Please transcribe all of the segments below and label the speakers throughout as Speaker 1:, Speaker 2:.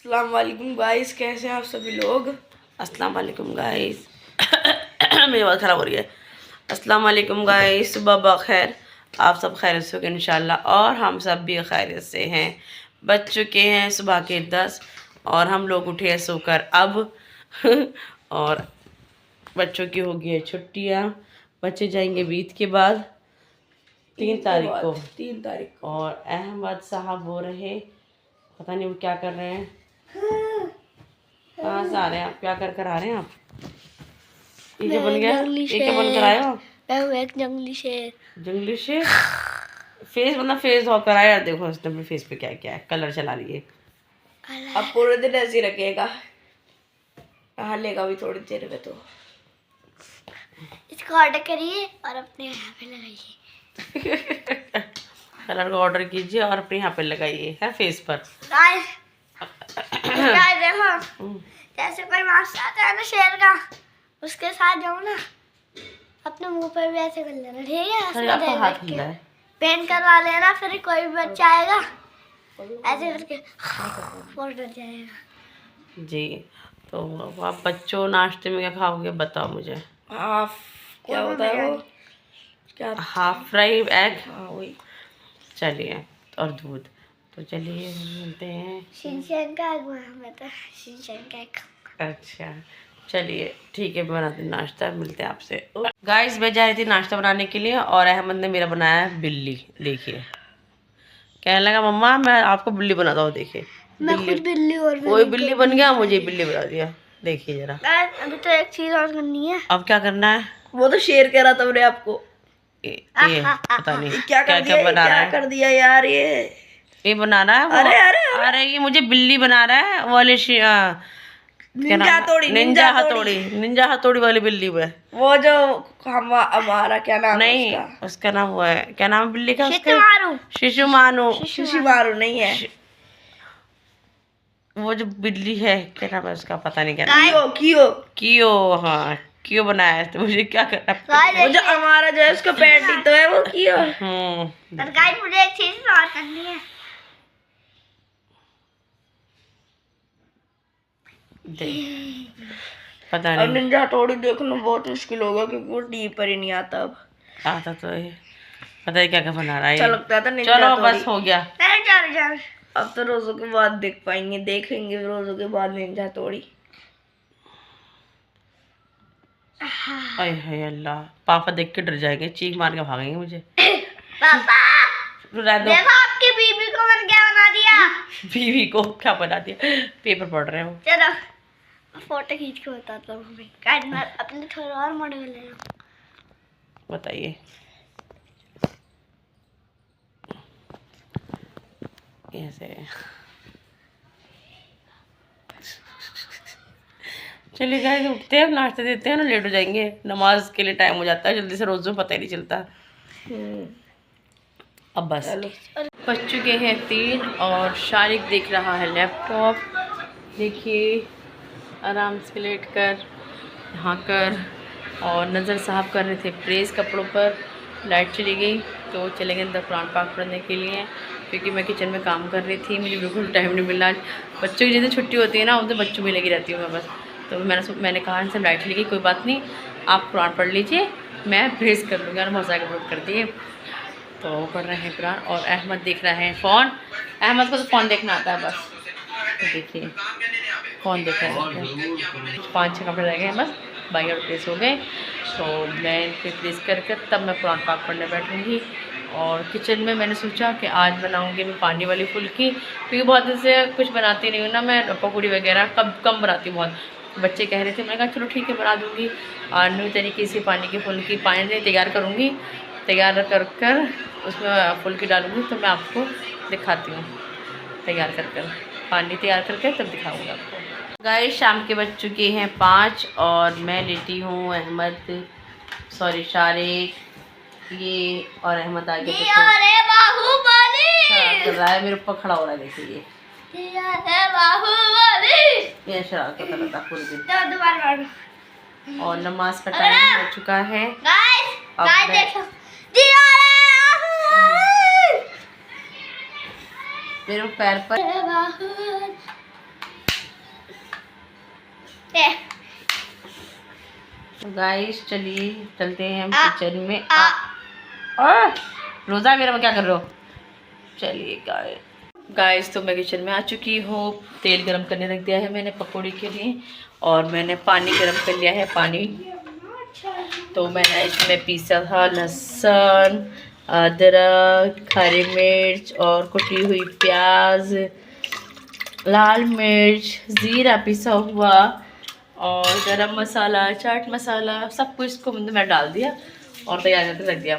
Speaker 1: अस्सलाम वालेकुम गाइस, कैसे हैं आप सभी लोग।
Speaker 2: अस्सलाम वालेकुम गाइस। मेरी आवाज़ ख़राब हो रही है। अस्सलाम वालेकुम गाइस, सुबह बखैर। आप सब खैरियत से होंगे इंशाल्लाह और हम सब भी खैरियत से हैं। बज चुके हैं सुबह के 10 और हम लोग उठे हैं सोकर अब। और बच्चों की होगी है छुट्टियाँ। बच्चे जाएंगे बीत के बाद 3 तारीख को।
Speaker 1: 3 तारीख को।
Speaker 2: और अहमद साहब हो रहे, पता नहीं वो क्या कर रहे हैं। कहाँ से आ रहे हैं आप? क्या कर आ रहे हैं आप? ये क्या बन गया? ये क्या बन कर आए हो?
Speaker 1: मैं एक जंगली शेर।
Speaker 2: जंगली शेर? फेस मतलब फेस धो कर आया यार। देखो उसने अपने फेस पे क्या क्या है, कलर चला लिए।
Speaker 1: अब पूरे दिन ऐसे ही रखेगा, लेगा भी थोड़ी देर में। तो इसको ऑर्डर करिए और अपने यहाँ पे लगाइए।
Speaker 2: कलर का ऑर्डर कीजिए और अपने यहाँ पे लगाइए है फेस पर।
Speaker 1: देखो जैसे कोई मास्टर आता है ना शेर का, उसके साथ जाओ ना, अपने मुंह पर भी ऐसे कर लेना, ठीक है।
Speaker 2: अरे आपका हाथ हिल रहा है।
Speaker 1: पेंट करवा लेना, फिर कोई भी बच्चा आएगा ऐसे करके फोड़ जाएगा
Speaker 2: जी। तो आप बच्चों नाश्ते में क्या खाओगे बताओ मुझे।
Speaker 1: हाफ क्या होता है वो, क्या
Speaker 2: हाफ फ्राई एग।
Speaker 1: हाँ वही।
Speaker 2: चलिए और दूध। तो चलिए हम मिलते हैं।
Speaker 1: शिनचैन का एग मैं तो शिनचैन का एग।
Speaker 2: अच्छा चलिए ठीक है, बनाते हैं नाश्ता, मिलते हैं आपसे। गाइस मैं जा रही थी नाश्ता बनाने के लिए और अहमद ने मेरा बनाया है बिल्ली। देखिए कहने लगा मम्मा मैं आपको बिल्ली बनाता हूँ। देखिए
Speaker 1: मैं खुद बिल्ली और
Speaker 2: कोई बिल्ली बन गया, मुझे बिल्ली बना दिया। देखिए जरा।
Speaker 1: अभी तो एक चीज और करनी है।
Speaker 2: अब क्या करना है?
Speaker 1: वो तो शेर कह रहा था मैंने आपको।
Speaker 2: ये पता नहीं
Speaker 1: क्या
Speaker 2: बना रहा है।
Speaker 1: कर दिया यार
Speaker 2: ये बना रहा है वो। अरे ये मुझे बिल्ली बना रहा है वो वाले निंजा हथौड़ी वाली बिल्ली में।
Speaker 1: वो जो हमारा क्या नाम
Speaker 2: नहीं
Speaker 1: है
Speaker 2: उसका नाम वो है, क्या नाम है बिल्ली का?
Speaker 1: शिशुमारू।
Speaker 2: शिशुमारू
Speaker 1: नहीं है
Speaker 2: वो जो बिल्ली है, क्या नाम है उसका? पता नहीं क्या नाम है। कियो। हाँ कियो बनाया है। तो मुझे क्या करना है?
Speaker 1: वो जो हमारा जो है उसका पैटी तो है वो कियो।
Speaker 2: पर
Speaker 1: गाइस मुझे एक चीज और करनी है।
Speaker 2: पता नहीं।
Speaker 1: अब निंजा हथौड़ी देखना बहुत मुश्किल होगा क्योंकि वो डी पर ही नहीं आता। अब
Speaker 2: आता तो है, पता है क्या क्या बना रहा है।
Speaker 1: चलो
Speaker 2: बस हो गया।
Speaker 1: अब तो रोजों के बाद देखेंगे रोजों के बाद निंजा हथौड़ी।
Speaker 2: अरे हाय अल्लाह, पापा देख के डर जाएंगे, चीख मार के भागेंगे मुझे।
Speaker 1: पापा देखो आपकी बीबी को मैंने क्या बना दिया।
Speaker 2: बीवी को क्या बना दिया? पेपर पढ़ रहे हो।
Speaker 1: चलो फोटो खींच के बताता हूँ। मैं अपने थोड़ा और मॉडल ले लूँ।
Speaker 2: बताइए। ऐसे चलिए गाइस उठते हैं, नाश्ता देते हैं ना, लेट हो जाएंगे, नमाज के लिए टाइम हो जाता है जल्दी से, रोज़ में पता ही नहीं चलता। अब बस बज चुके हैं 3 और शारिक देख रहा है लैपटॉप। देखिए आराम से लेट कर यहाँ कर। और नज़र साहब कर रहे थे प्रेस कपड़ों पर। लाइट चली गई तो चले गए अंदर कुरान पाक पढ़ने के लिए, क्योंकि मैं किचन में काम कर रही थी, मुझे बिल्कुल टाइम नहीं मिला। बच्चों की जैसे छुट्टी होती है ना, उनसे बच्चों में लगी रहती हूँ मैं बस। तो मैंने कहा इनसे लाइट चली गई, कोई बात नहीं, आप कुरान पढ़ लीजिए, मैं प्रेस कर लूँगी। और बहुत सारे कपड़े कर दिए तो वो पढ़ रहे हैं कुरान। और अहमद देख रहा है फ़ोन। अहमद को तो फ़ोन देखना आता है बस। तो देखिए फ़ोन देख रहा है। 5-6 कपड़े रह गए हैं बस, बाकी और प्रेस हो गए। तो मैं इनके प्रेस करके तब मैं कुरान पाक पढ़ने बैठूँगी। और किचन में मैंने सोचा कि आज बनाऊँगी मैं पानी वाली फुल्की, क्योंकि बहुत दिन से कुछ बनाती नहीं हूँ ना मैं, पकौड़ी वगैरह कम बनाती हूँ बहुत। बच्चे कह रहे थे, मैंने कहा चलो ठीक है बना दूँगी। और न्यू तरीके से पानी की फुल्की पानी तैयार करूँगी, तैयार कर उसमें फुल्की डालूँगी। तो मैं आपको दिखाती हूँ तैयार कर पानी तैयार करके तब दिखाऊँगी आपको। गाइस शाम के बज चुके हैं 5 और मैं लेटी हूँ। अहमद शारिक ये और अहमद आगे देखो शरारत कर रहा है, मेरे ऊपर खड़ा हो रहा है। देखिए ये शरारत करता रहता पूरे दिन। और नमाज का टाइम हो चुका है। मेरे पैर पर गाइस चलिए चलते हैं हम किचन में। रोजा मेरा क्या कर रहे हो? चलिए गाइस तो मैं किचन में आ चुकी हूँ। तेल गरम करने रख दिया है मैंने पकौड़ी के लिए, और मैंने पानी गरम कर लिया है। पानी तो मैंने इसमें पीसा था लहसुन, अदरक, हरी मिर्च और कुटी हुई प्याज, लाल मिर्च, ज़ीरा पिसा हुआ और गरम मसाला, चाट मसाला, सब कुछ इसको मैं डाल दिया और तैयार करके रख दिया।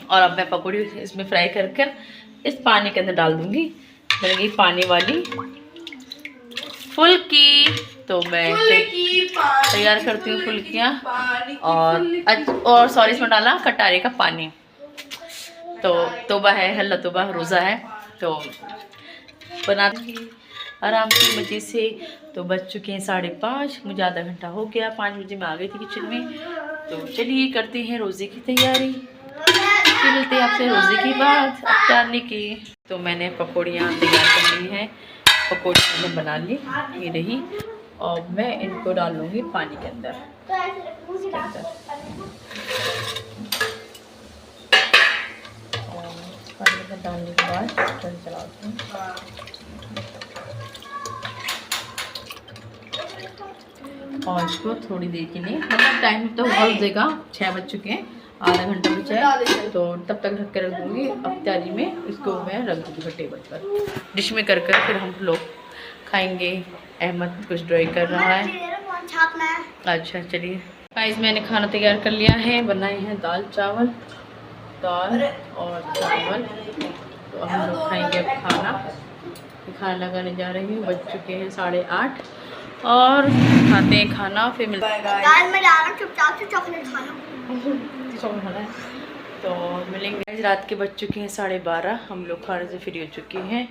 Speaker 2: और अब मैं पकौड़ी इसमें फ्राई कर इस पानी के अंदर डाल दूँगी। बनेगी पानी वाली फुल्की। तो मैं तैयार करती हूँ फुल्कियाँ। और सॉरी, इसमें डाला कटारे का पानी। तो तौबा है, हल्ला तौबा, रोज़ा है तो बनाती आराम से मज़े से। तो बज चुके हैं 5:30, मुझे आधा घंटा हो गया। 5 बजे मैं आ गई थी किचन में। तो चलिए करते हैं रोज़े की तैयारी, फिर मिलते हैं आपसे रोज़े की बात अफ्तारने की। तो मैंने पकौड़ियाँ तैयार कर ली हैं, पकौड़ी मैंने बना ली, ये रही। और मैं इनको डाल लूँगी पानी के अंदर। पानी में डालने के बाद चलाती हूँ। और इसको थोड़ी देर के लिए, मतलब टाइम तो बहुत देगा, 6 बज चुके हैं, आधा घंटा बचा है, तो तब तक ढक के रख दूँगी। अफ्तारी में इसको मैं रख दूँगी टेबल पर, डिश में कर फिर हम लोग खाएंगे। अहमद कुछ ड्राइंग कर रहा है। अच्छा चलिए गाइस, मैंने खाना तैयार कर लिया है। बनाए हैं दाल चावल, दाल और चावल। तो हम लोग खाएंगे अब खाना लगाने जा रही हूँ। बज चुके हैं 8:30 और खाते हैं खाना, फिर मिलते हैं। चॉकलेट खाना है तो मिलेंगे। रात के बज चुके हैं 12:30, हम लोग खाने से फ्री हो चुके हैं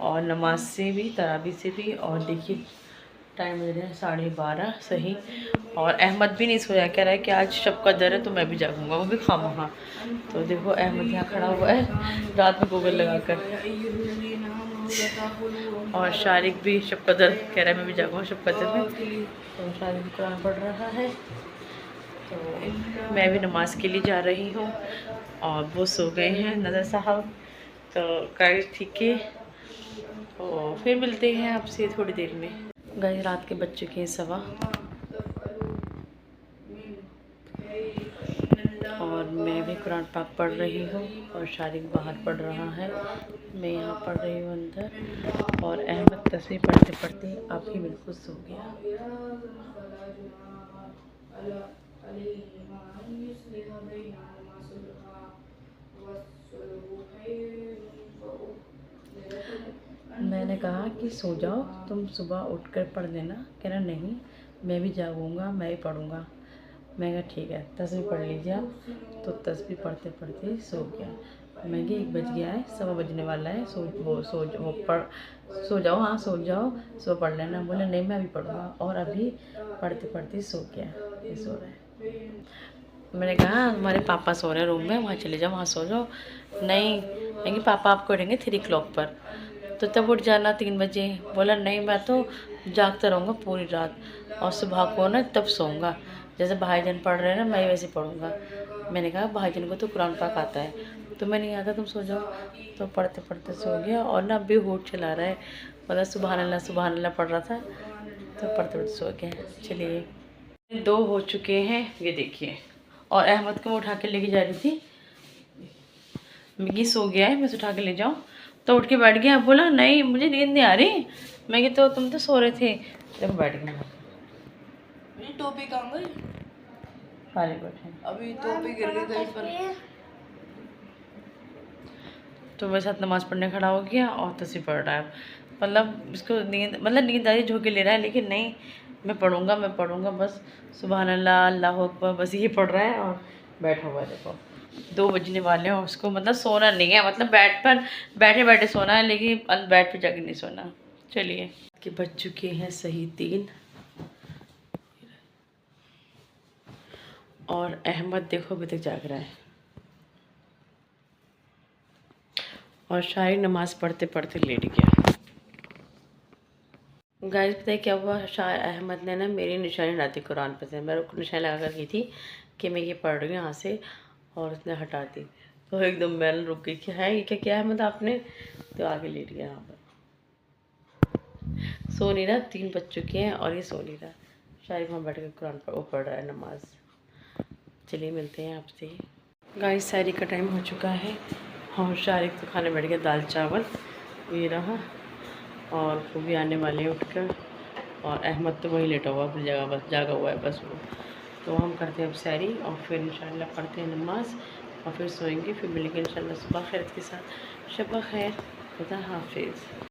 Speaker 2: और नमाज से भी, तरावी से भी। और देखिए टाइम हो रहा है 12:30 सही। और अहमद भी नहीं सोया, कह रहा है कि आज शब का दर है तो मैं भी जागूंगा, वो भी खामोखा। तो देखो अहमद यहाँ खड़ा हुआ है रात में गूगल लगाकर। और शारिक भी शब कदर कह रहा है मैं भी जागूंगा शब कदर में। तो शारिक भी कुरान पढ़ रहा है, तो मैं भी नमाज के लिए जा रही हूँ। और वो सो गए हैं नज़र साहब। तो गाइस ठीक है, तो फिर मिलते हैं आपसे थोड़ी देर में। गाइस रात के बज चुके हैं 1:15 और मैं भी कुरान पाक पढ़ रही हूँ और शारिक बाहर पढ़ रहा है, मैं यहाँ पढ़ रही हूँ अंदर। और अहमद तस्वीर पढ़ते पढ़ते आप ही बिल्कुल सो गया। मैंने कहा कि सो जाओ, तुम सुबह उठकर पढ़ लेना। कह रहा नहीं मैं भी जागूंगा, मैं भी पढ़ूंगा। मैं कहा ठीक है, तस्वीर पढ़ लीजिए आप। तो तस्वीर पढ़ते पढ़ते सो गया। मैं कि 1 बज गया है, 1:15 बजने वाला है, सो जाओ, हाँ सो जाओ, सो पढ़ लेना। बोले नहीं मैं भी पढ़ूंगा, और अभी पढ़ते पढ़ते सो गया, ये सो रहा है। मैंने कहा हमारे पापा सो रहे हैं रूम में, वहाँ चले जाओ, वहाँ सो जाओ। नहीं पापा आपको उठेंगे 3 o'clock पर, तो तब उठ जाना 3 बजे। बोला नहीं मैं तो जागता रहूँगा पूरी रात, और सुबह को ना तब सोऊंगा, जैसे भाईजान पढ़ रहे हैं ना मैं वैसे पढ़ूंगा। मैंने कहा भाईजान को तो कुरान पाक आता है, तुम्हें नहीं आता, तुम सो जाओ। तो पढ़ते पढ़ते सो गया। और ना अभी होठ चला रहा है, मतलब सुबहान अल्लाह पढ़ रहा था, तो पढ़ते पढ़ते सो गया। चलिए 2 हो चुके हैं, ये देखिए। और अहमद को मैं उठा के लेके जा रही थी, मिगी सो गया है, मैं उठा के ले जाऊँ, तो उठ के बैठ गया। बोला नहीं मुझे नींद नहीं आ रही। मैं कि तो तुम तो सो रहे थे, जब बैठ गया।
Speaker 3: टोपी कहाँ गई? अभी टोपी गिर गई कहीं पर।
Speaker 2: तो मेरे साथ नमाज़ पढ़ने खड़ा हो गया और तस्वीर पढ़ रहा है। मतलब इसको नींद आ रही, झोंके ले रहा है, लेकिन नहीं मैं पढ़ूंगा बस। सुबहान अल्लाह, अल्लाह अकबर, बस ये पढ़ रहा है और बैठा हुआ है। देखो 2 बजने वाले हैं, उसको मतलब सोना नहीं है, मतलब बैठे बैठे सोना है, लेकिन बेड पे जाके नहीं सोना। चलिए कि बज चुके हैं सही 3 और अहमद देखो अभी तक जाग रहा है। और शायद नमाज़ पढ़ते पढ़ते लेट गया। गाइस पता है क्या हुआ, शाह अहमद ने ना मेरी निशानी हटाती कुरान पे से, मैं उसको निशानी लगा कर की थी कि मैं ये पढ़ रही हूँ यहाँ से, और उसने हटा दी। तो एकदम मैंने रुक गई कि है ये क्या किया अहमद आपने, तो आगे लेट गया यहाँ पर। सो नहीं रहा, 3 बज चुके हैं और ये सो नहीं रहा। शारिक वहाँ बैठ कर कुरान वो पढ़ रहा है नमाज। चलिए मिलते हैं आपसे। गाइस सारी का टाइम हो चुका है और शारिक तो खाने बैठ गया दाल चावल, ये रहा, और वो भी आने वाले हैं उठकर, और अहमद तो वहीं लेटा हुआ अपनी जगह, बस जागा हुआ है बस वो। तो हम करते हैं अब सैरी और फिर इंशाल्लाह पढ़ते हैं नमाज और फिर सोएंगे, फिर मिलेंगे इंशाल्लाह सुबह खैर के साथ। शब खैर, खुदा हाफिज़।